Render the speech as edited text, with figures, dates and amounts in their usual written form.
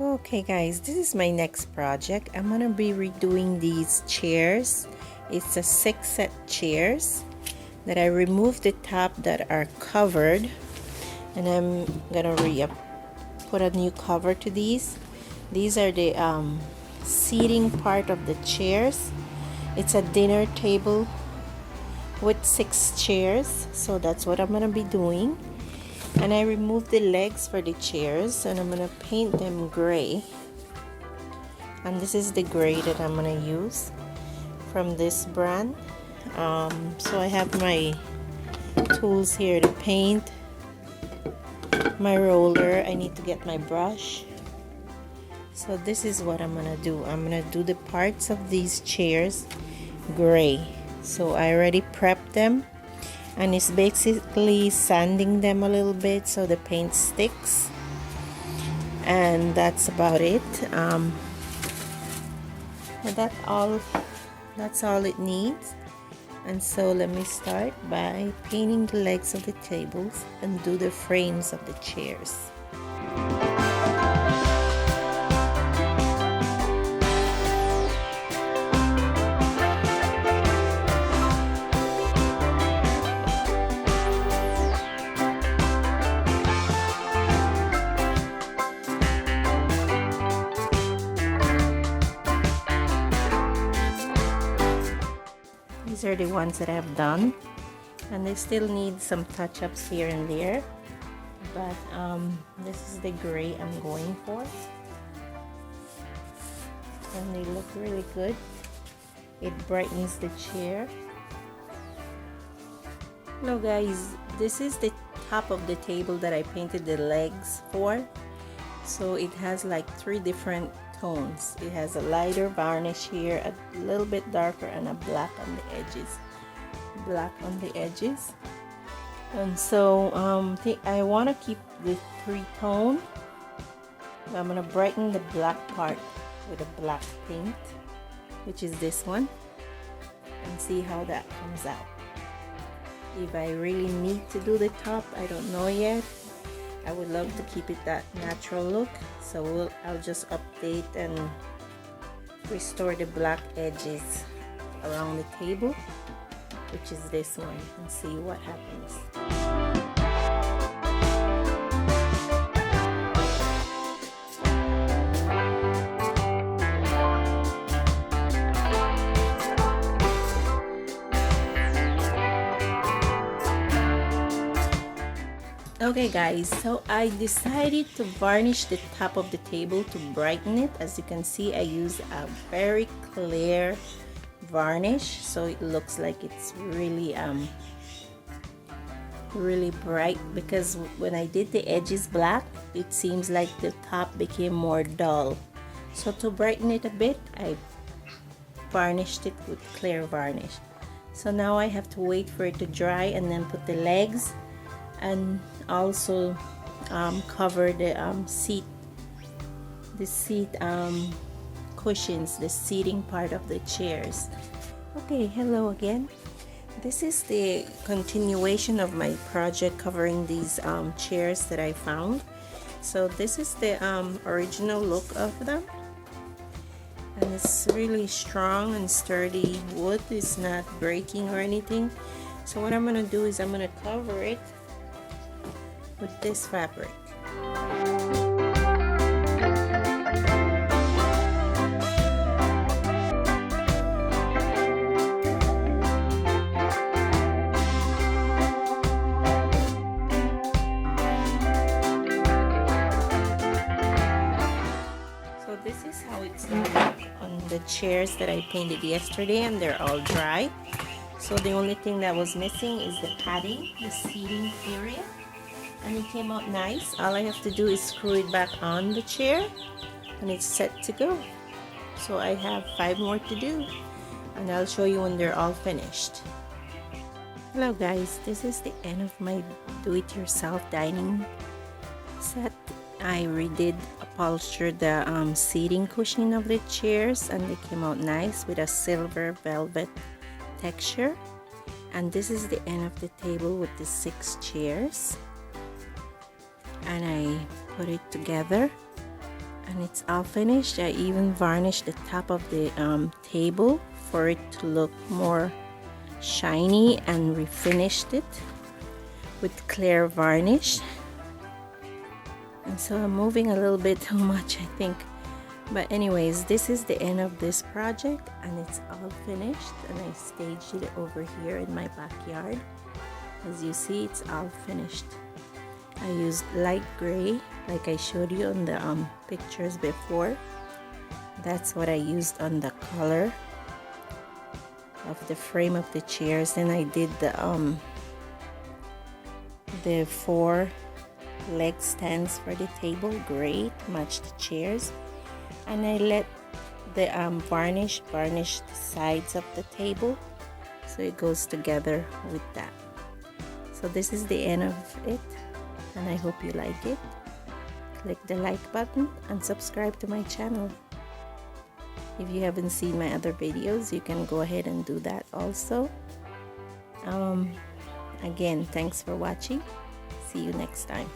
Okay guys, this is my next project. I'm gonna be redoing these chairs. It's a 6 set chairs that I removed the top that are covered, and I'm gonna put a new cover to these. These are the seating part of the chairs. It's a dinner table with 6 chairs, so that's what I'm gonna be doing. And I removed the legs for the chairs, and I'm gonna paint them gray. And this is the gray that I'm gonna use from this brand. So I have my tools here to paint, my roller. I need to get my brush. So this is what I'm gonna do. I'm gonna do the parts of these chairs gray. So I already prepped them, and it's basically sanding them a little bit so the paint sticks, and that's about it. And that's all it needs. And so let me start by painting the legs of the tables and do the frames of the chairs. These are the ones that I've done, and they still need some touch-ups here and there, but this is the gray I'm going for, and they look really good. It brightens the chair. Hello guys, this is the top of the table that I painted the legs for. So it has like 3 different tones. It has a lighter varnish here, a little bit darker, and a black on the edges. And so I want to keep the 3-tone. I'm going to brighten the black part with a black paint, which is this one, and see how that comes out. If I really need to do the top, I don't know yet. I would love to keep it that natural look, so I'll just update and restore the black edges around the table, which is this one, and see what happens. Okay guys, so I decided to varnish the top of the table to brighten it. As you can see, I use a very clear varnish, so it looks like it's really bright, because when I did the edges black, it seems like the top became more dull. So to brighten it a bit, I varnished it with clear varnish. So now I have to wait for it to dry and then put the legs, and also cover the seat cushions, the seating part of the chairs. Okay, hello again. This is the continuation of my project covering these chairs that I found. So this is the original look of them, and it's really strong and sturdy wood. It's not breaking or anything. So what I'm gonna do is I'm gonna cover it with this fabric. So this is how it's looking on the chairs that I painted yesterday, and they're all dry. So the only thing that was missing is the padding, the seating area. And it came out nice. All I have to do is screw it back on the chair, and it's set to go. So I have 5 more to do, and I'll show you when they're all finished. Hello guys, this is the end of my do-it-yourself dining set. I redid upholstered the seating cushion of the chairs, and they came out nice with a silver velvet texture. And this is the end of the table with the 6 chairs, and I put it together and it's all finished. I even varnished the top of the table for it to look more shiny and refinished it with clear varnish. And so I'm moving a little bit too much, I think. But anyways, this is the end of this project, and it's all finished, and I staged it over here in my backyard. As you see, it's all finished. I used light gray like I showed you on the pictures before. That's what I used on the color of the frame of the chairs. Then I did the 4 leg stands for the table, gray, matched the chairs. And I let the varnish the sides of the table so it goes together with that. So this is the end of it, and I hope you like it. Click the like button and subscribe to my channel. If you haven't seen my other videos, you can go ahead and do that also. Again, thanks for watching. See you next time.